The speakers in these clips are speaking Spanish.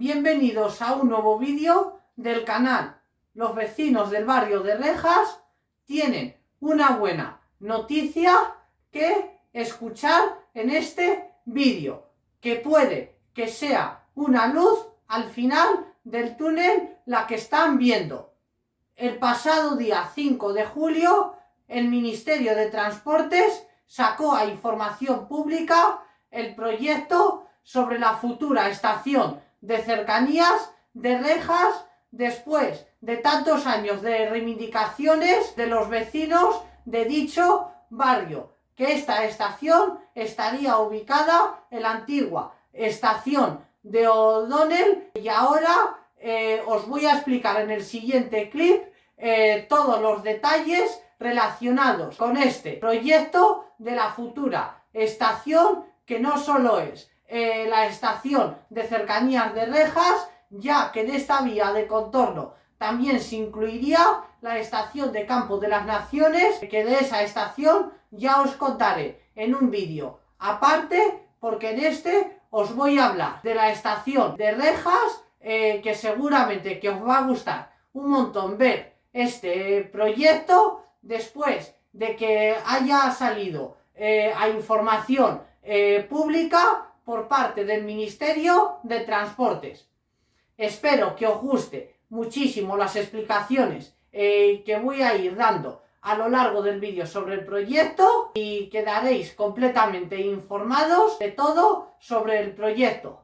bienvenidos a un nuevo vídeo del canal. Los vecinos del barrio de Rejas tienen una buena noticia que escuchar en este vídeo, que puede que sea una luz al final del túnel la que están viendo. El pasado día 5 de julio, el Ministerio de Transportes sacó a información pública el proyecto sobre la futura estación de cercanías de Rejas, después de tantos años de reivindicaciones de los vecinos de dicho barrio, que esta estación estaría ubicada en la antigua estación de O'Donnell. Y ahora os voy a explicar en el siguiente clip todos los detalles relacionados con este proyecto de la futura estación, que no solo es la estación de cercanías de Rejas, ya que en esta vía de contorno también se incluiría la estación de Campo de las Naciones, que de esa estación ya os contaré en un vídeo aparte, porque en este os voy a hablar de la estación de Rejas, que seguramente que os va a gustar un montón ver este proyecto después de que haya salido a información pública por parte del Ministerio de Transportes. Espero que os guste muchísimo las explicaciones que voy a ir dando a lo largo del vídeo sobre el proyecto, y quedaréis completamente informados de todo sobre el proyecto.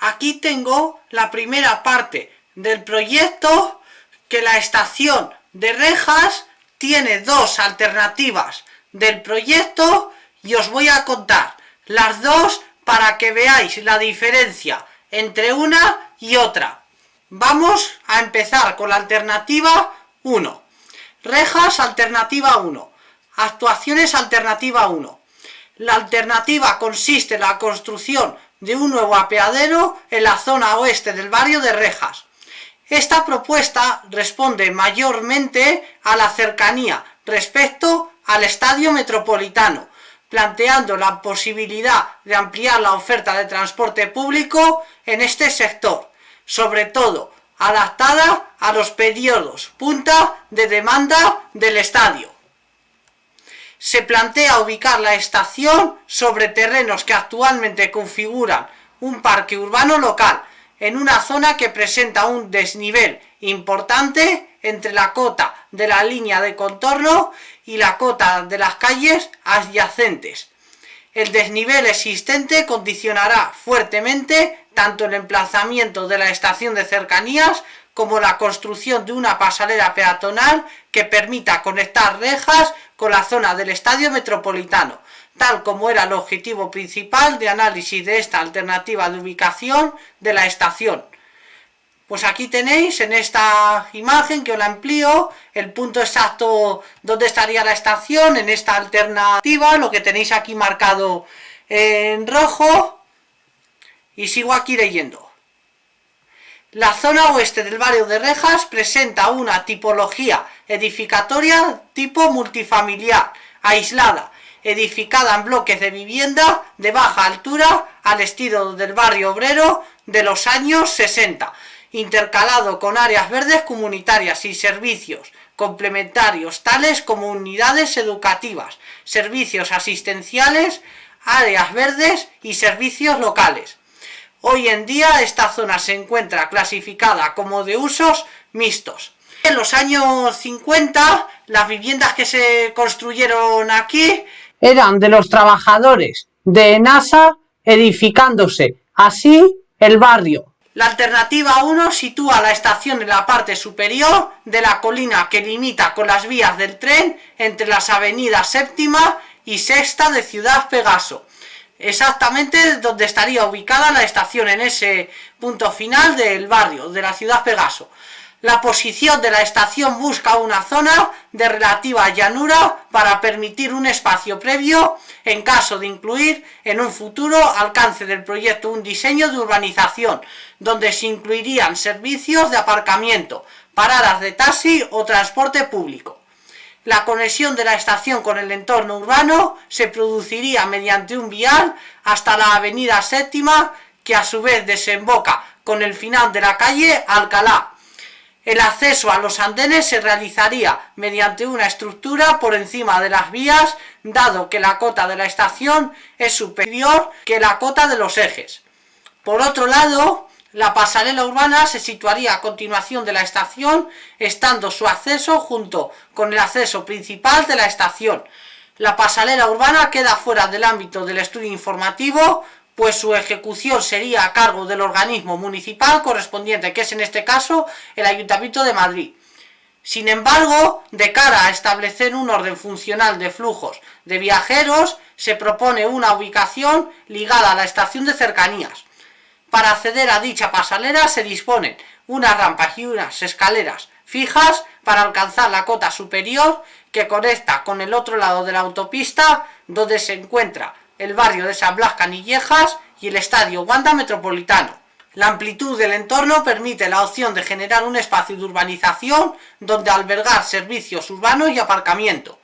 Aquí tengo la primera parte del proyecto, que la estación de Rejas tiene dos alternativas del proyecto y os voy a contar las dos para que veáis la diferencia entre una y otra. Vamos a empezar con la alternativa 1. Rejas, alternativa 1. Actuaciones, alternativa 1. La alternativa consiste en la construcción de un nuevo apeadero en la zona oeste del barrio de Rejas. Esta propuesta responde mayormente a la cercanía respecto al Estadio Metropolitano, planteando la posibilidad de ampliar la oferta de transporte público en este sector, sobre todo adaptada a los periodos punta de demanda del estadio. Se plantea ubicar la estación sobre terrenos que actualmente configuran un parque urbano local, en una zona que presenta un desnivel importante entre la cota de la línea de contorno y la cota de las calles adyacentes. El desnivel existente condicionará fuertemente tanto el emplazamiento de la estación de cercanías como la construcción de una pasarela peatonal que permita conectar Rejas con la zona del Estadio Metropolitano, tal como era el objetivo principal de análisis de esta alternativa de ubicación de la estación. Pues aquí tenéis en esta imagen, que os la amplío, el punto exacto donde estaría la estación en esta alternativa, lo que tenéis aquí marcado en rojo, y sigo aquí leyendo. La zona oeste del barrio de Rejas presenta una tipología edificatoria tipo multifamiliar, aislada, edificada en bloques de vivienda de baja altura al estilo del barrio obrero de los años 60, intercalado con áreas verdes comunitarias y servicios complementarios tales como unidades educativas, servicios asistenciales, áreas verdes y servicios locales. Hoy en día esta zona se encuentra clasificada como de usos mixtos. En los años 50 las viviendas que se construyeron aquí eran de los trabajadores de NASA, edificándose así el barrio. La alternativa 1 sitúa la estación en la parte superior de la colina que limita con las vías del tren entre las avenidas Séptima y Sexta de Ciudad Pegaso, exactamente donde estaría ubicada la estación, en ese punto final del barrio de la Ciudad Pegaso. La posición de la estación busca una zona de relativa llanura para permitir un espacio previo en caso de incluir en un futuro alcance del proyecto un diseño de urbanización donde se incluirían servicios de aparcamiento, paradas de taxi o transporte público. La conexión de la estación con el entorno urbano se produciría mediante un vial hasta la avenida Séptima, que a su vez desemboca con el final de la calle Alcalá. El acceso a los andenes se realizaría mediante una estructura por encima de las vías, dado que la cota de la estación es superior que la cota de los ejes. Por otro lado, la pasarela urbana se situaría a continuación de la estación, estando su acceso junto con el acceso principal de la estación. La pasarela urbana queda fuera del ámbito del estudio informativo, pues su ejecución sería a cargo del organismo municipal correspondiente, que es en este caso el Ayuntamiento de Madrid. Sin embargo, de cara a establecer un orden funcional de flujos de viajeros, se propone una ubicación ligada a la estación de cercanías. Para acceder a dicha pasarela se disponen unas rampas y unas escaleras fijas para alcanzar la cota superior que conecta con el otro lado de la autopista, donde se encuentra el barrio de San Blas Canillejas y el estadio Wanda Metropolitano. La amplitud del entorno permite la opción de generar un espacio de urbanización donde albergar servicios urbanos y aparcamiento.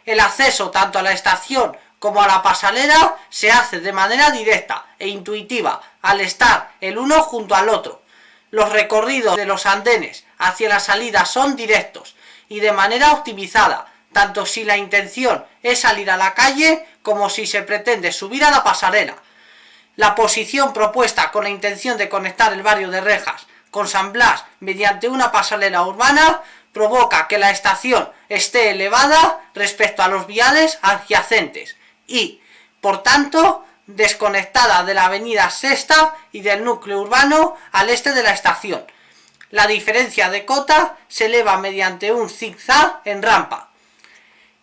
El acceso tanto a la estación como a la pasarela se hace de manera directa e intuitiva al estar el uno junto al otro. Los recorridos de los andenes hacia la salida son directos y de manera optimizada, tanto si la intención es salir a la calle como si se pretende subir a la pasarela. La posición propuesta con la intención de conectar el barrio de Rejas con San Blas mediante una pasarela urbana provoca que la estación esté elevada respecto a los viales adyacentes y, por tanto, desconectada de la avenida Sexta y del núcleo urbano al este de la estación. La diferencia de cota se eleva mediante un zigzag en rampa.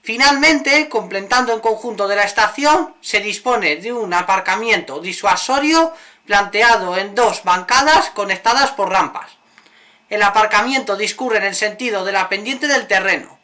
Finalmente, completando el conjunto de la estación, se dispone de un aparcamiento disuasorio planteado en dos bancadas conectadas por rampas. El aparcamiento discurre en el sentido de la pendiente del terreno.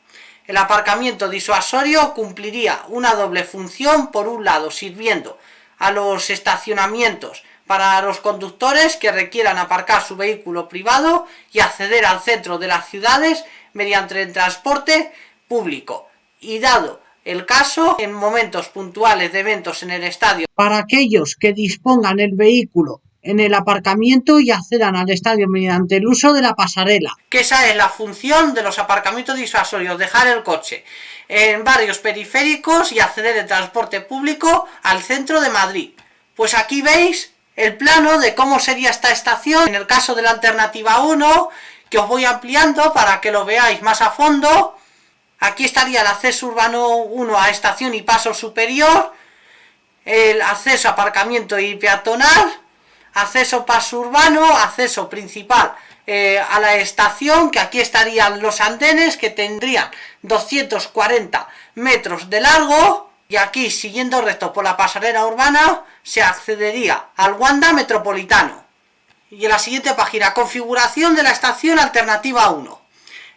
El aparcamiento disuasorio cumpliría una doble función, por un lado sirviendo a los estacionamientos para los conductores que requieran aparcar su vehículo privado y acceder al centro de las ciudades mediante el transporte público, y dado el caso, en momentos puntuales de eventos en el estadio, para aquellos que dispongan el vehículo en el aparcamiento y accedan al estadio mediante el uso de la pasarela. Que esa es la función de los aparcamientos disuasorios, dejar el coche en barrios periféricos y acceder en transporte público al centro de Madrid. Pues aquí veis el plano de cómo sería esta estación en el caso de la alternativa 1, que os voy ampliando para que lo veáis más a fondo. Aquí estaría el acceso urbano 1 a estación y paso superior, el acceso a aparcamiento y peatonal, acceso paso urbano, acceso principal a la estación, que aquí estarían los andenes que tendrían 240 metros de largo, y aquí siguiendo recto por la pasarela urbana se accedería al Wanda Metropolitano. Y en la siguiente página, configuración de la estación alternativa 1.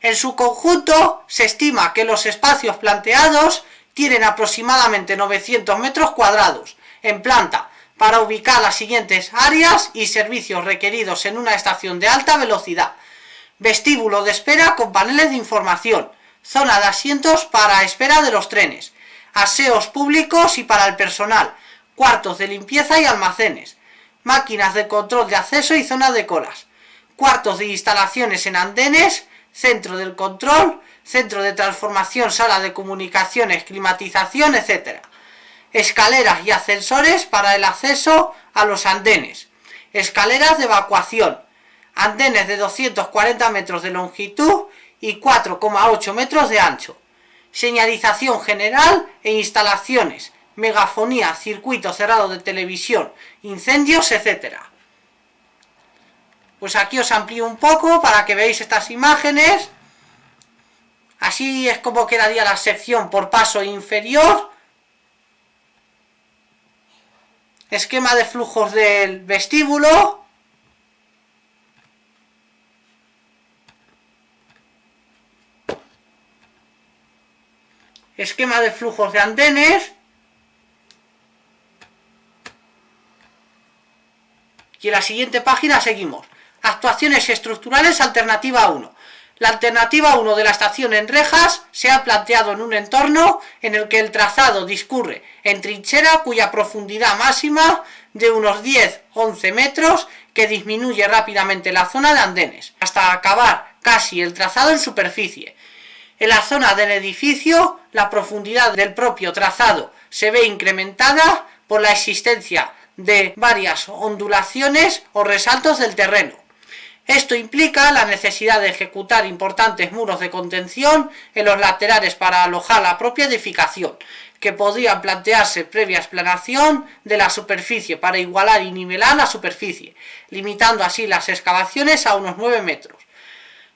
En su conjunto se estima que los espacios planteados tienen aproximadamente 900 metros cuadrados en planta para ubicar las siguientes áreas y servicios requeridos en una estación de alta velocidad: vestíbulo de espera con paneles de información, zona de asientos para espera de los trenes, aseos públicos y para el personal, cuartos de limpieza y almacenes, máquinas de control de acceso y zona de colas, cuartos de instalaciones en andenes, centro del control, centro de transformación, sala de comunicaciones, climatización, etc. Escaleras y ascensores para el acceso a los andenes, escaleras de evacuación, andenes de 240 metros de longitud y 4,8 metros de ancho, señalización general e instalaciones, megafonía, circuito cerrado de televisión, incendios, etc. Pues aquí os amplío un poco para que veáis estas imágenes. Así es como quedaría la sección por paso inferior. Esquema de flujos del vestíbulo. Esquema de flujos de andenes. Y en la siguiente página seguimos. Actuaciones estructurales alternativa 1. La alternativa 1 de la estación en Rejas se ha planteado en un entorno en el que el trazado discurre en trinchera cuya profundidad máxima de unos 10-11 metros que disminuye rápidamente la zona de andenes hasta acabar casi el trazado en superficie. En la zona del edificio, la profundidad del propio trazado se ve incrementada por la existencia de varias ondulaciones o resaltos del terreno. Esto implica la necesidad de ejecutar importantes muros de contención en los laterales para alojar la propia edificación, que podrían plantearse previa explanación de la superficie para igualar y nivelar la superficie, limitando así las excavaciones a unos 9 metros.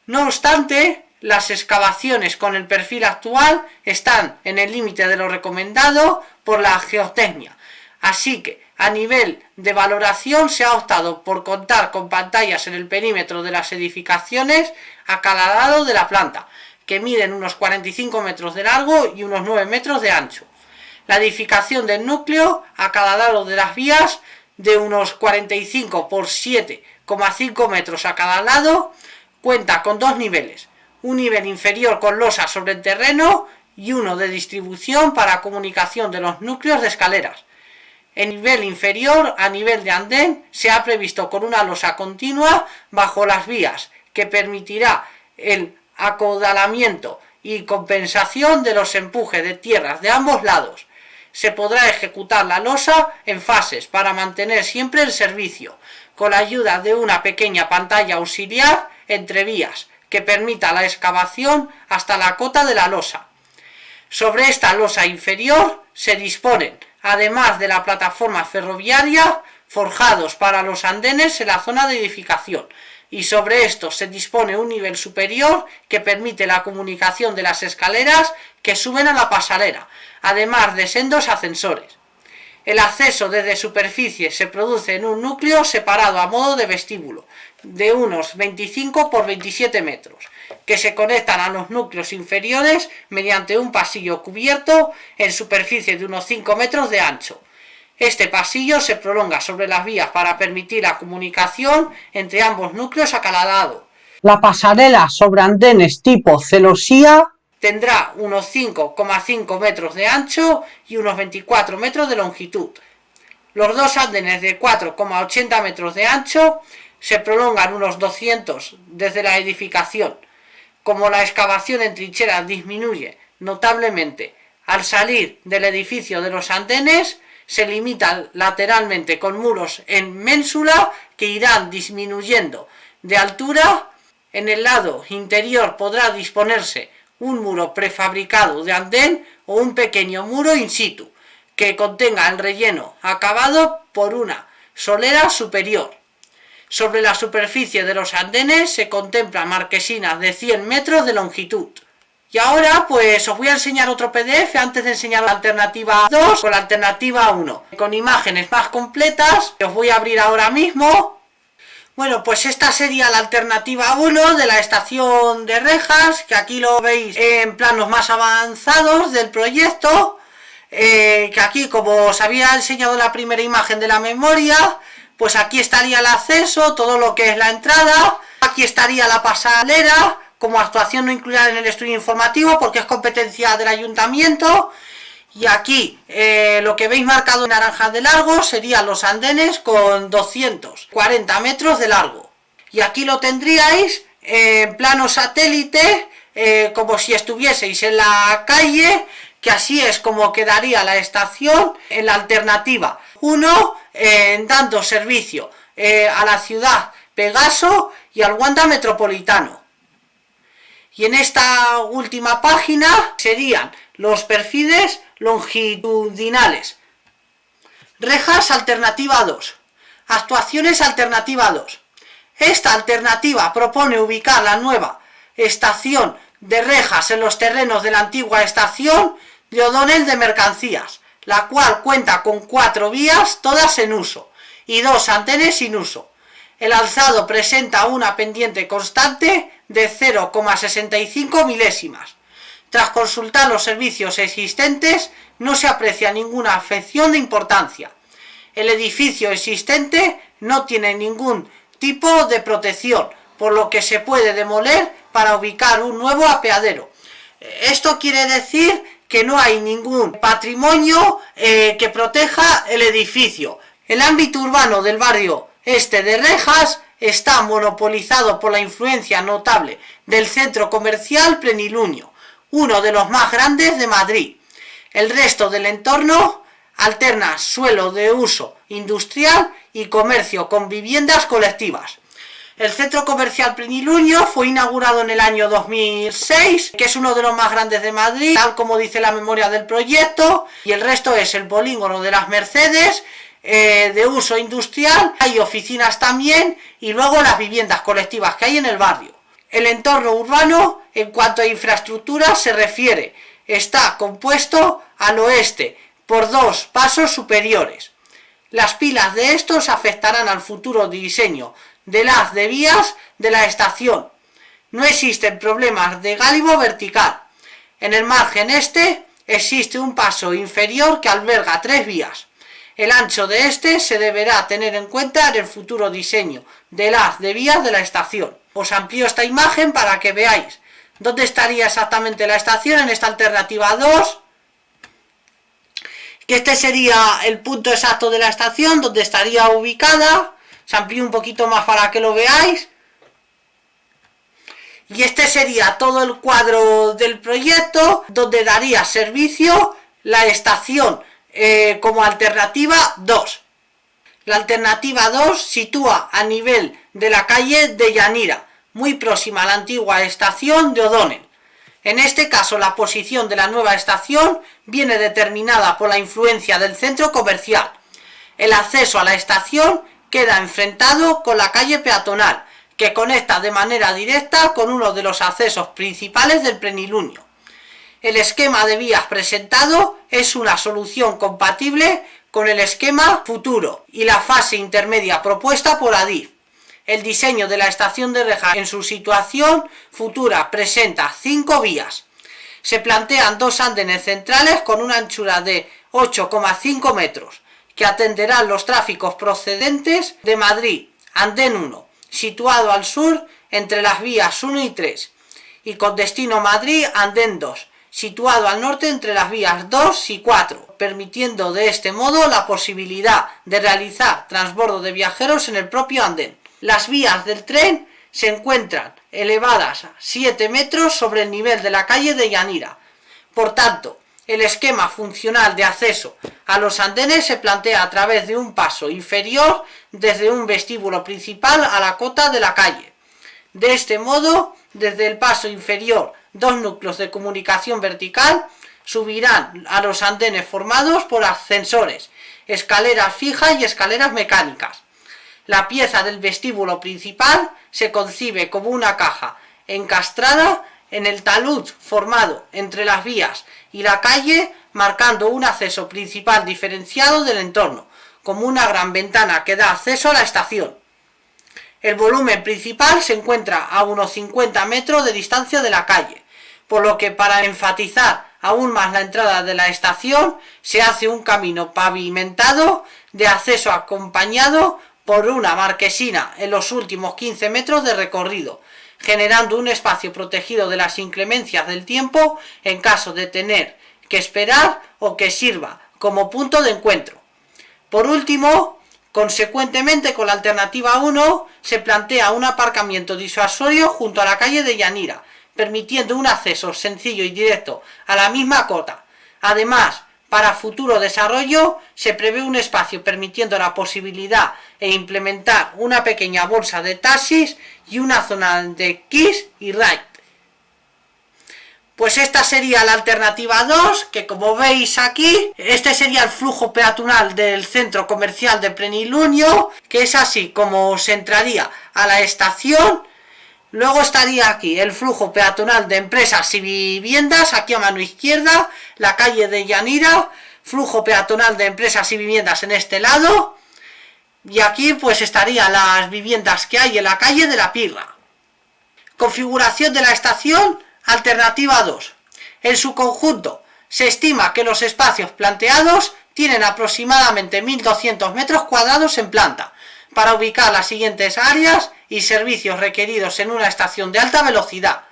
No obstante, las excavaciones con el perfil actual están en el límite de lo recomendado por la geotecnia, así que a nivel de valoración se ha optado por contar con pantallas en el perímetro de las edificaciones a cada lado de la planta, que miden unos 45 metros de largo y unos 9 metros de ancho. La edificación del núcleo a cada lado de las vías de unos 45 por 7,5 metros a cada lado cuenta con dos niveles, un nivel inferior con losa sobre el terreno y uno de distribución para comunicación de los núcleos de escaleras. En nivel inferior, a nivel de andén, se ha previsto con una losa continua bajo las vías, que permitirá el acaudalamiento y compensación de los empujes de tierras de ambos lados. Se podrá ejecutar la losa en fases para mantener siempre el servicio, con la ayuda de una pequeña pantalla auxiliar entre vías, que permita la excavación hasta la cota de la losa. Sobre esta losa inferior se disponen, además de la plataforma ferroviaria, forjados para los andenes en la zona de edificación, y sobre esto se dispone un nivel superior que permite la comunicación de las escaleras que suben a la pasarela, además de sendos ascensores. El acceso desde superficie se produce en un núcleo separado a modo de vestíbulo, de unos 25 por 27 metros, que se conectan a los núcleos inferiores mediante un pasillo cubierto en superficie de unos 5 metros de ancho. Este pasillo se prolonga sobre las vías para permitir la comunicación entre ambos núcleos a cada lado. La pasarela sobre andenes tipo celosía tendrá unos 5,5 metros de ancho y unos 24 metros de longitud. Los dos andenes de 4,80 metros de ancho se prolongan unos 200 desde la edificación. Como la excavación en trincheras disminuye notablemente al salir del edificio de los andenes, se limitan lateralmente con muros en ménsula que irán disminuyendo de altura. En el lado interior podrá disponerse un muro prefabricado de andén o un pequeño muro in situ que contenga el relleno acabado por una solera superior. Sobre la superficie de los andenes se contemplan marquesinas de 100 metros de longitud. Y ahora pues os voy a enseñar otro PDF antes de enseñar la alternativa 2 con la alternativa 1, con imágenes más completas que os voy a abrir ahora mismo. Bueno, pues esta sería la alternativa 1 de la estación de Rejas, que aquí lo veis en planos más avanzados del proyecto, que aquí, como os había enseñado en la primera imagen de la memoria, pues aquí estaría el acceso, todo lo que es la entrada, aquí estaría la pasarela, como actuación no incluida en el estudio informativo porque es competencia del ayuntamiento. Y aquí lo que veis marcado en naranja de largo serían los andenes con 240 metros de largo. Y aquí lo tendríais en plano satélite, como si estuvieseis en la calle, que así es como quedaría la estación en la alternativa 1, dando servicio a la ciudad Pegaso y al Wanda Metropolitano. Y en esta última página serían los perfiles longitudinales. Rejas alternativa 2. Actuaciones alternativa 2. Esta alternativa propone ubicar la nueva estación de Rejas en los terrenos de la antigua estación de O'Donnell de mercancías, la cual cuenta con 4 vías, todas en uso, y 2 andenes sin uso. El alzado presenta una pendiente constante de 0,65 milésimas. Tras consultar los servicios existentes, no se aprecia ninguna afección de importancia. El edificio existente no tiene ningún tipo de protección, por lo que se puede demoler para ubicar un nuevo apeadero. Esto quiere decir que no hay ningún patrimonio que proteja el edificio. El ámbito urbano del barrio este de Rejas está monopolizado por la influencia notable del centro comercial Plenilunio, uno de los más grandes de Madrid. El resto del entorno alterna suelo de uso industrial y comercio con viviendas colectivas. El centro comercial Plenilunio fue inaugurado en el año 2006, que es uno de los más grandes de Madrid, tal como dice la memoria del proyecto, y el resto es el polígono de las Mercedes, de uso industrial, hay oficinas también, y luego las viviendas colectivas que hay en el barrio. El entorno urbano, en cuanto a infraestructura se refiere, está compuesto al oeste por dos pasos superiores. Las pilas de estos afectarán al futuro diseño del haz de vías de la estación. No existen problemas de gálibo vertical. En el margen este existe un paso inferior que alberga 3 vías. El ancho de este se deberá tener en cuenta en el futuro diseño del haz de vías de la estación. Os amplío esta imagen para que veáis dónde estaría exactamente la estación en esta alternativa 2. Que este sería el punto exacto de la estación, donde estaría ubicada. Os amplío un poquito más para que lo veáis. Y este sería todo el cuadro del proyecto, donde daría servicio la estación como alternativa 2. La alternativa 2 sitúa a nivel de la calle de Yanira, muy próxima a la antigua estación de O'Donnell. En este caso, la posición de la nueva estación viene determinada por la influencia del centro comercial. El acceso a la estación queda enfrentado con la calle peatonal, que conecta de manera directa con uno de los accesos principales del Plenilunio. El esquema de vías presentado es una solución compatible con el esquema futuro y la fase intermedia propuesta por Adif. El diseño de la estación de Rejas en su situación futura presenta 5 vías. Se plantean 2 andenes centrales con una anchura de 8,5 metros, que atenderán los tráficos procedentes de Madrid, andén 1, situado al sur entre las vías 1 y 3, y con destino Madrid, andén 2, situado al norte entre las vías 2 y 4, permitiendo de este modo la posibilidad de realizar transbordo de viajeros en el propio andén. Las vías del tren se encuentran elevadas a 7 metros sobre el nivel de la calle de Yanira. Por tanto, el esquema funcional de acceso a los andenes se plantea a través de un paso inferior desde un vestíbulo principal a la cota de la calle. De este modo, desde el paso inferior, 2 núcleos de comunicación vertical subirán a los andenes formados por ascensores, escaleras fijas y escaleras mecánicas. La pieza del vestíbulo principal se concibe como una caja encastrada en el talud formado entre las vías y la calle, marcando un acceso principal diferenciado del entorno, como una gran ventana que da acceso a la estación. El volumen principal se encuentra a unos 50 metros de distancia de la calle, por lo que para enfatizar aún más la entrada de la estación se hace un camino pavimentado de acceso acompañado por una marquesina en los últimos 15 metros de recorrido, generando un espacio protegido de las inclemencias del tiempo en caso de tener que esperar o que sirva como punto de encuentro. Por último, consecuentemente con la alternativa 1, se plantea un aparcamiento disuasorio junto a la calle de Yanira, permitiendo un acceso sencillo y directo a la misma cota. Además, para futuro desarrollo se prevé un espacio permitiendo la posibilidad de implementar una pequeña bolsa de taxis y una zona de kiss y ride. Pues esta sería la alternativa 2, que como veis aquí, este sería el flujo peatonal del centro comercial de Plenilunio, que es así como se entraría a la estación. Luego estaría aquí el flujo peatonal de empresas y viviendas, aquí a mano izquierda, la calle de Yanira, flujo peatonal de empresas y viviendas en este lado, y aquí pues estarían las viviendas que hay en la calle de la Pirra. Configuración de la estación, alternativa 2. En su conjunto, se estima que los espacios planteados tienen aproximadamente 1.200 metros cuadrados en planta, para ubicar las siguientes áreas y servicios requeridos en una estación de alta velocidad,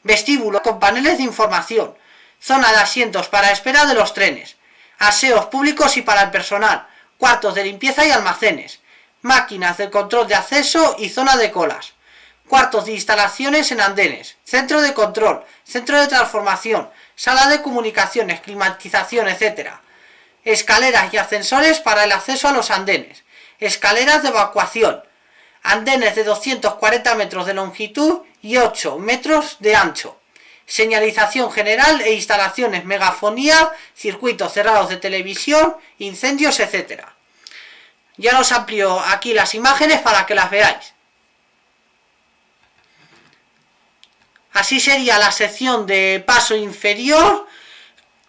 vestíbulo con paneles de información, zona de asientos para espera de los trenes, aseos públicos y para el personal, cuartos de limpieza y almacenes, máquinas de control de acceso y zona de colas, cuartos de instalaciones en andenes, centro de control, centro de transformación, sala de comunicaciones, climatización, etc. Escaleras y ascensores para el acceso a los andenes, escaleras de evacuación, andenes de 240 metros de longitud y 8 metros de ancho, señalización general e instalaciones, megafonía, circuitos cerrados de televisión, incendios, etc. Ya os amplío aquí las imágenes para que las veáis. Así sería la sección de paso inferior,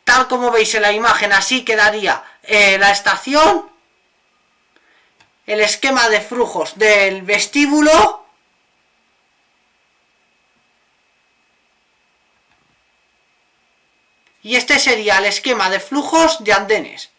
tal como veis en la imagen. Así quedaría la estación, el esquema de flujos del vestíbulo, y este sería el esquema de flujos de andenes.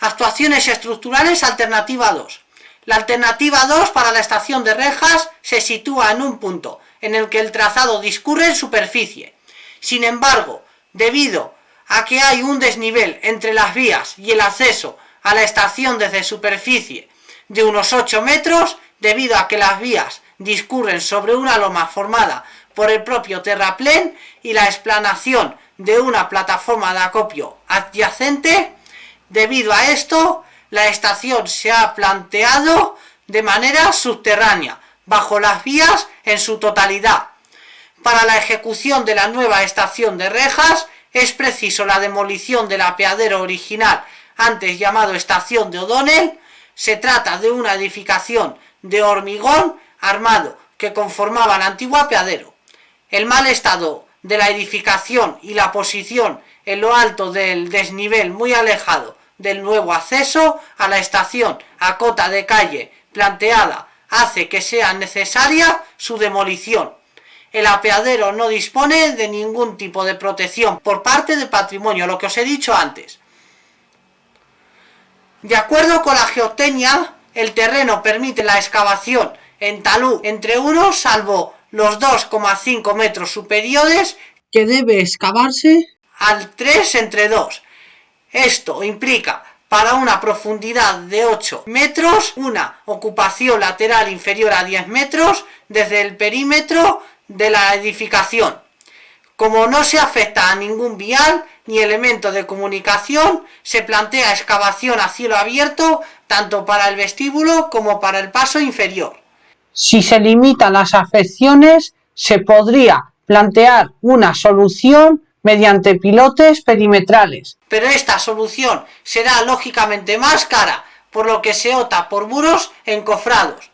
Actuaciones estructurales, alternativa 2. La alternativa 2 para la estación de rejas se sitúa en un punto en el que el trazado discurre en superficie. Sin embargo, debido a que hay un desnivel entre las vías y el acceso a la estación desde superficie de unos 8 metros, debido a que las vías discurren sobre una loma formada por el propio terraplén y la explanación de una plataforma de acopio adyacente, debido a esto, la estación se ha planteado de manera subterránea, bajo las vías en su totalidad. Para la ejecución de la nueva estación de rejas es preciso la demolición del apeadero original, antes llamado estación de O'Donnell. Se trata de una edificación de hormigón armado que conformaba el antiguo apeadero. El mal estado de la edificación y la posición en lo alto del desnivel muy alejado del nuevo acceso a la estación a cota de calle planteada hace que sea necesaria su demolición. El apeadero no dispone de ningún tipo de protección por parte del patrimonio, lo que os he dicho antes. De acuerdo con la geotecnia, el terreno permite la excavación en talud entre unos, salvo los 2,5 metros superiores, que debe excavarse al 3 entre 2. Esto implica para una profundidad de 8 metros una ocupación lateral inferior a 10 metros desde el perímetro de la edificación. Como no se afecta a ningún vial ni elemento de comunicación, se plantea excavación a cielo abierto tanto para el vestíbulo como para el paso inferior. Si se limitan las afecciones, se podría plantear una solución mediante pilotes perimetrales, pero esta solución será lógicamente más cara, por lo que se opta por muros encofrados.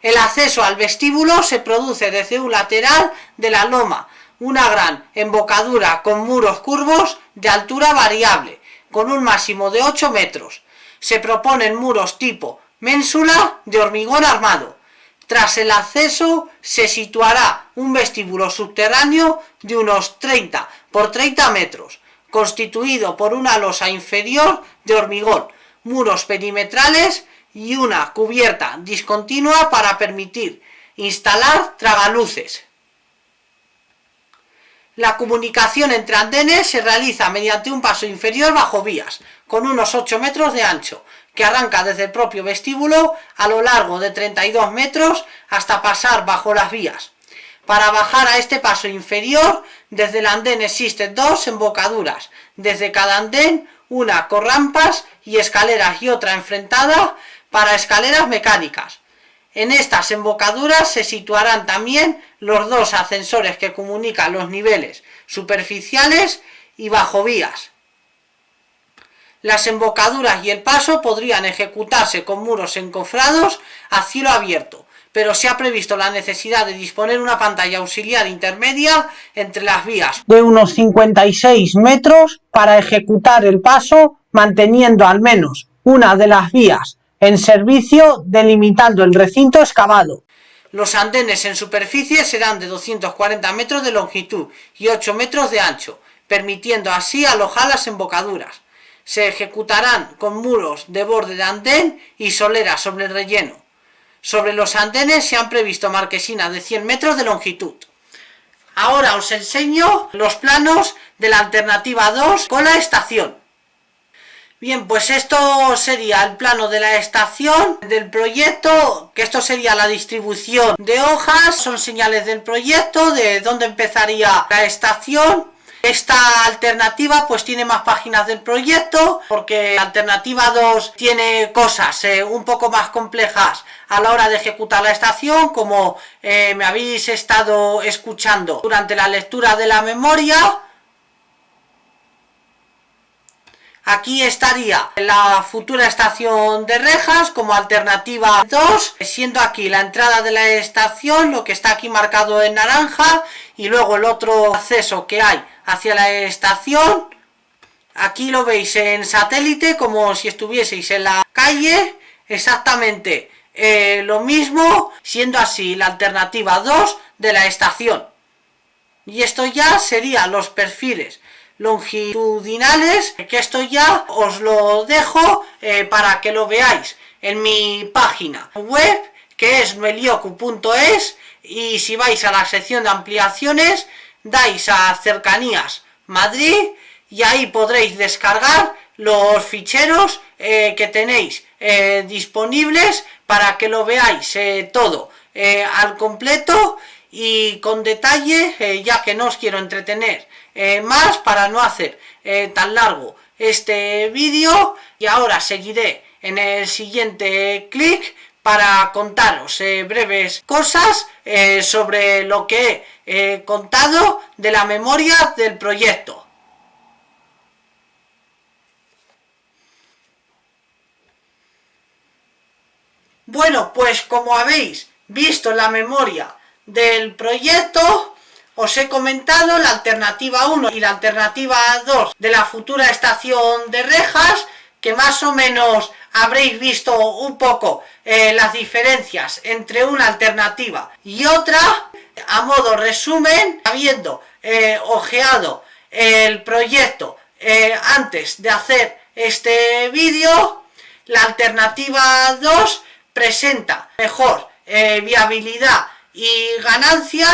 El acceso al vestíbulo se produce desde un lateral de la loma, una gran embocadura con muros curvos de altura variable, con un máximo de 8 metros. Se proponen muros tipo ménsula de hormigón armado. Tras el acceso se situará un vestíbulo subterráneo de unos 30 por 30 metros, constituido por una losa inferior de hormigón, muros perimetrales y una cubierta discontinua para permitir instalar tragaluces. La comunicación entre andenes se realiza mediante un paso inferior bajo vías, con unos 8 metros de ancho, que arranca desde el propio vestíbulo a lo largo de 32 metros hasta pasar bajo las vías. Para bajar a este paso inferior, desde el andén existen 2 embocaduras, desde cada andén una con rampas y escaleras y otra enfrentada para escaleras mecánicas. En estas embocaduras se situarán también los 2 ascensores que comunican los niveles superficiales y bajo vías. Las embocaduras y el paso podrían ejecutarse con muros encofrados a cielo abierto, pero se ha previsto la necesidad de disponer una pantalla auxiliar intermedia entre las vías de unos 56 metros para ejecutar el paso, manteniendo al menos una de las vías en servicio, delimitando el recinto excavado. Los andenes en superficie serán de 240 metros de longitud y 8 metros de ancho, permitiendo así alojar las embocaduras. Se ejecutarán con muros de borde de andén y soleras sobre el relleno. Sobre los andenes se han previsto marquesinas de 100 metros de longitud. Ahora os enseño los planos de la alternativa 2 con la estación. Bien, pues esto sería el plano de la estación del proyecto, que esto sería la distribución de hojas, son señales del proyecto, de dónde empezaría la estación. Esta alternativa pues tiene más páginas del proyecto, porque la alternativa 2 tiene cosas un poco más complejas a la hora de ejecutar la estación, como me habéis estado escuchando durante la lectura de la memoria. Aquí estaría la futura estación de Rejas como alternativa 2, siendo aquí la entrada de la estación, lo que está aquí marcado en naranja, y luego el otro acceso que hay hacia la estación. Aquí lo veis en satélite, como si estuvieseis en la calle, exactamente lo mismo, siendo así la alternativa 2 de la estación. Y esto ya serían los perfiles longitudinales, que esto ya os lo dejo para que lo veáis en mi página web, que es nueliocu.es, y si vais a la sección de ampliaciones, dais a Cercanías Madrid, y ahí podréis descargar los ficheros que tenéis disponibles para que lo veáis todo al completo y con detalle, ya que no os quiero entretener más para no hacer tan largo este vídeo. Y ahora seguiré en el siguiente clic para contaros breves cosas sobre lo que he contado de la memoria del proyecto. Bueno, pues como habéis visto en la memoria del proyecto, os he comentado la alternativa 1 y la alternativa 2 de la futura estación de Rejas, que más o menos habréis visto un poco las diferencias entre una alternativa y otra. A modo resumen, habiendo ojeado el proyecto antes de hacer este vídeo, la alternativa 2 presenta mejor viabilidad y ganancia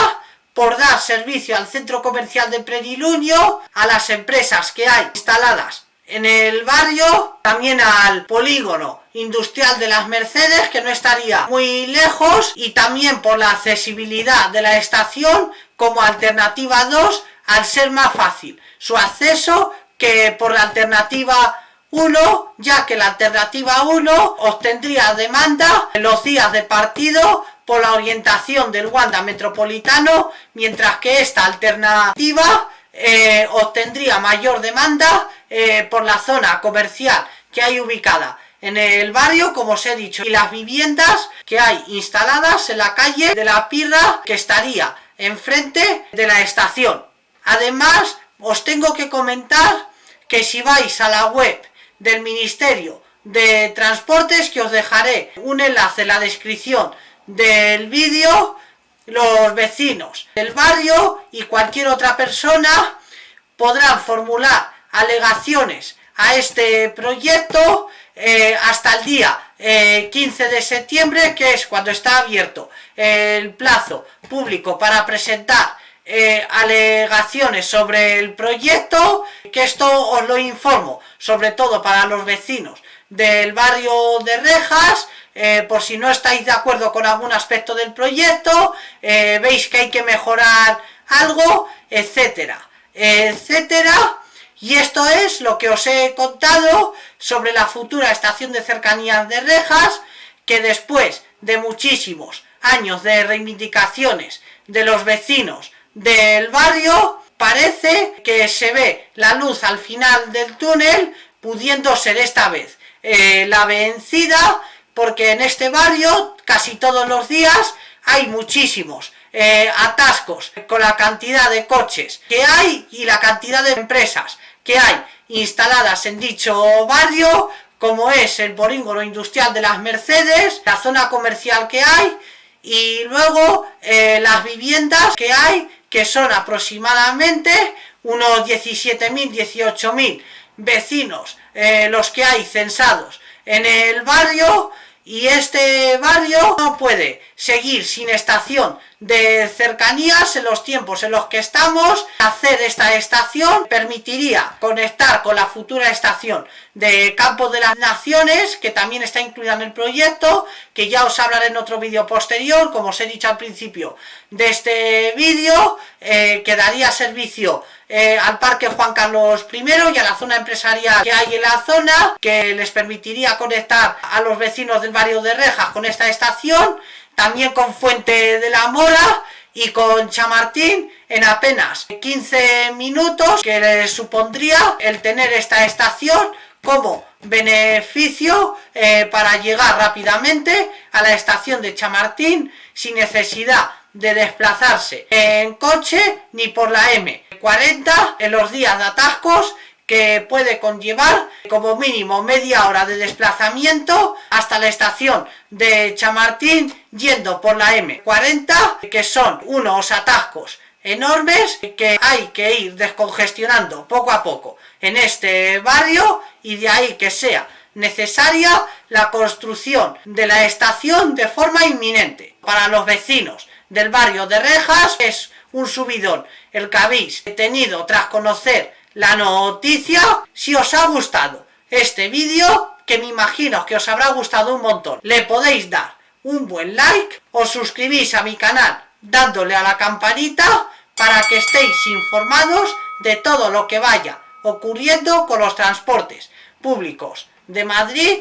por dar servicio al centro comercial de Plenilunio, a las empresas que hay instaladas en el barrio, también al polígono industrial de las Mercedes, que no estaría muy lejos, y también por la accesibilidad de la estación como alternativa 2, al ser más fácil su acceso que por la alternativa 1, ya que la alternativa 1 obtendría demanda en los días de partido por la orientación del Wanda Metropolitano, mientras que esta alternativa obtendría mayor demanda por la zona comercial que hay ubicada en el barrio, como os he dicho, y las viviendas que hay instaladas en la calle de la Pirra, que estaría enfrente de la estación. Además, os tengo que comentar que si vais a la web del Ministerio de Transportes, que os dejaré un enlace en la descripción del vídeo, los vecinos del barrio y cualquier otra persona podrán formular alegaciones a este proyecto hasta el día 15 de septiembre, que es cuando está abierto el plazo público para presentar alegaciones sobre el proyecto, que esto os lo informo sobre todo para los vecinos del barrio de Rejas, por si no estáis de acuerdo con algún aspecto del proyecto, veis que hay que mejorar algo, etcétera, etcétera. Y esto es lo que os he contado sobre la futura estación de cercanías de Rejas, que después de muchísimos años de reivindicaciones de los vecinos del barrio, parece que se ve la luz al final del túnel, pudiendo ser esta vez la vencida, porque en este barrio casi todos los días hay muchísimos atascos con la cantidad de coches que hay y la cantidad de empresas que hay instaladas en dicho barrio, como es el polígono industrial de las Mercedes, la zona comercial que hay, y luego las viviendas que hay, que son aproximadamente unos 17.000, 18.000 vecinos los que hay censados en el barrio, y este barrio no puede seguir sin estación de cercanías en los tiempos en los que estamos. Hacer esta estación permitiría conectar con la futura estación de Campo de las Naciones, que también está incluida en el proyecto, que ya os hablaré en otro vídeo posterior. Como os he dicho al principio de este vídeo, que daría servicio al Parque Juan Carlos I y a la zona empresarial que hay en la zona, que les permitiría conectar a los vecinos del barrio de Rejas con esta estación, también con Fuente de la Mora y con Chamartín en apenas 15 minutos, que les supondría el tener esta estación como beneficio para llegar rápidamente a la estación de Chamartín sin necesidad de desplazarse en coche ni por la M40 en los días de atascos que puede conllevar como mínimo media hora de desplazamiento hasta la estación de Chamartín yendo por la M40, que son unos atascos enormes que hay que ir descongestionando poco a poco en este barrio, y de ahí que sea necesaria la construcción de la estación de forma inminente. Para los vecinos del barrio de Rejas es un subidón el que habéis tenido tras conocer la noticia. Si os ha gustado este vídeo, que me imagino que os habrá gustado un montón, le podéis dar un buen like, os suscribís a mi canal dándole a la campanita para que estéis informados de todo lo que vaya ocurriendo con los transportes públicos de Madrid.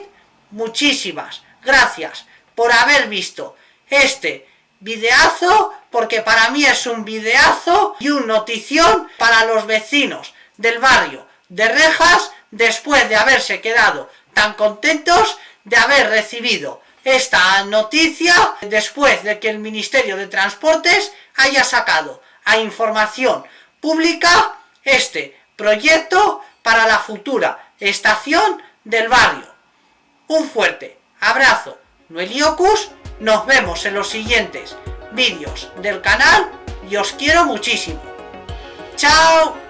Muchísimas gracias por haber visto este videazo, porque para mí es un videazo y una notición para los vecinos del barrio de Rejas, después de haberse quedado tan contentos de haber recibido esta noticia, después de que el Ministerio de Transportes haya sacado a información pública este proyecto para la futura estación del barrio. Un fuerte abrazo, Noeliocus. Nos vemos en los siguientes vídeos del canal y os quiero muchísimo. ¡Chao!